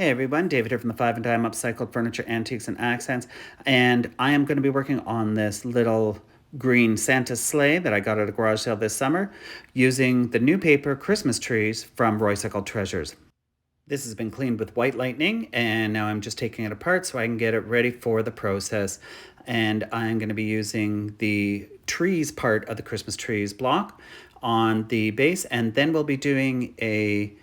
Hey everyone, David here from the Five and Dime Upcycled Furniture, Antiques, and Accents. And I am going to be working on this little green Santa sleigh that I got at a garage sale this summer using the new paper Christmas trees from Roycycled Treasures. This has been cleaned with white lightning and now I'm just taking it apart so I can get it ready for the process. And I'm going to be using the trees part of the Christmas trees block on the base, and then we'll be doing a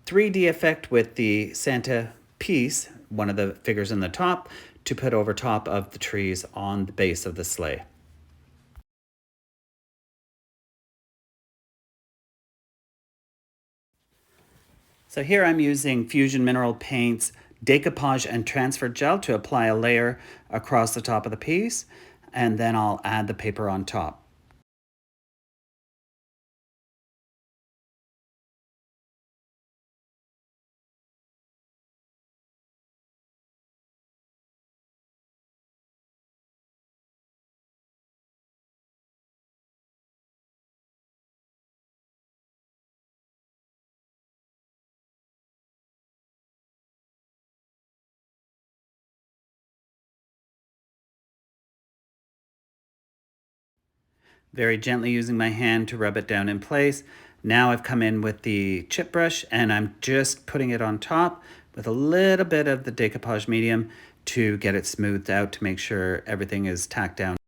3D effect with the Santa piece, one of the figures in the top, to put over top of the trees on the base of the sleigh. So here I'm using Fusion Mineral Paints decoupage and transfer gel to apply a layer across the top of the piece, and then I'll add the paper on top. Very gently using my hand to rub it down in place. Now I've come in with the chip brush and I'm just putting it on top with a little bit of the decoupage medium to get it smoothed out to make sure everything is tacked down.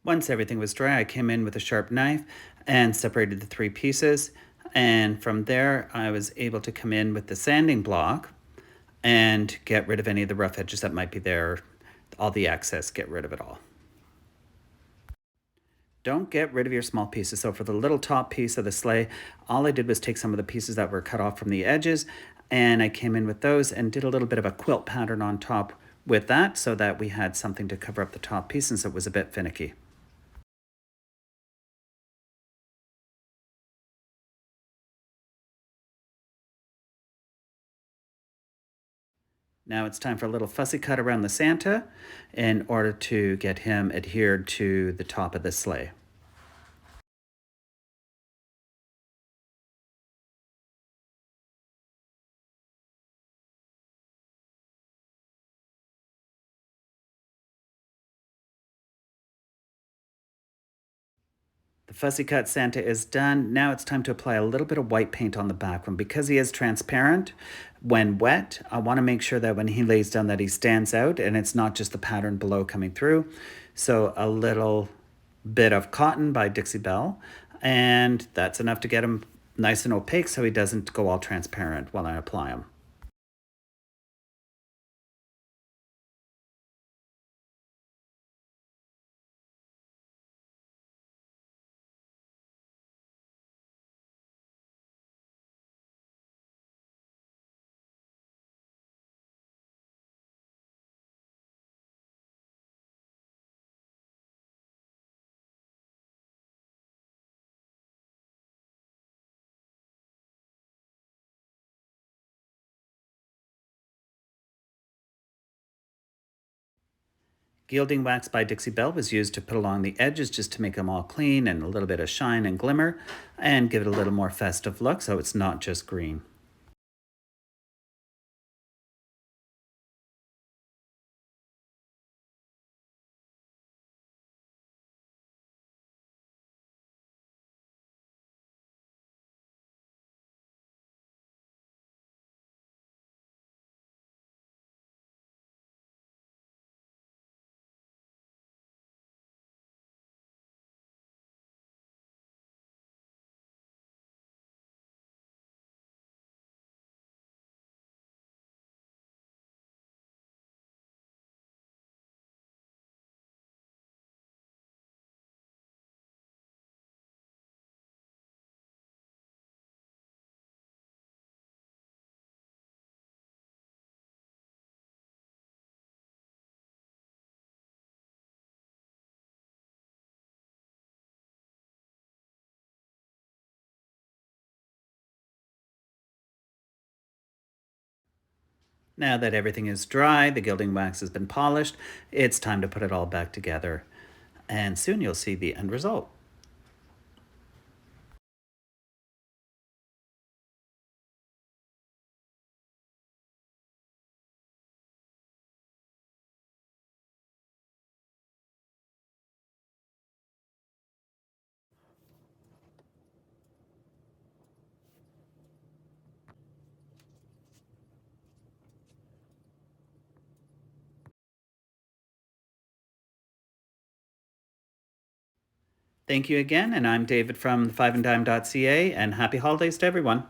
Once everything was dry, I came in with a sharp knife and separated the three pieces. And from there, I was able to come in with the sanding block and get rid of any of the rough edges that might be there, all the excess, get rid of it all. Don't get rid of your small pieces. So for the little top piece of the sleigh, all I did was take some of the pieces that were cut off from the edges and I came in with those and did a little bit of a quilt pattern on top with that so that we had something to cover up the top piece since it was a bit finicky. Now it's time for a little fussy cut around the Santa in order to get him adhered to the top of the sleigh. The fussy cut Santa is done. Now it's time to apply a little bit of white paint on the back one. Because he is transparent, when wet, I want to make sure that when he lays down that he stands out and it's not just the pattern below coming through. So a little bit of cotton by Dixie Belle, and that's enough to get him nice and opaque so he doesn't go all transparent while I apply him. Gilding wax by Dixie Belle was used to put along the edges just to make them all clean and a little bit of shine and glimmer and give it a little more festive look so it's not just green. Now that everything is dry, the gilding wax has been polished, it's time to put it all back together. And soon you'll see the end result. Thank you again, and I'm David from 5anddime.ca, and happy holidays to everyone.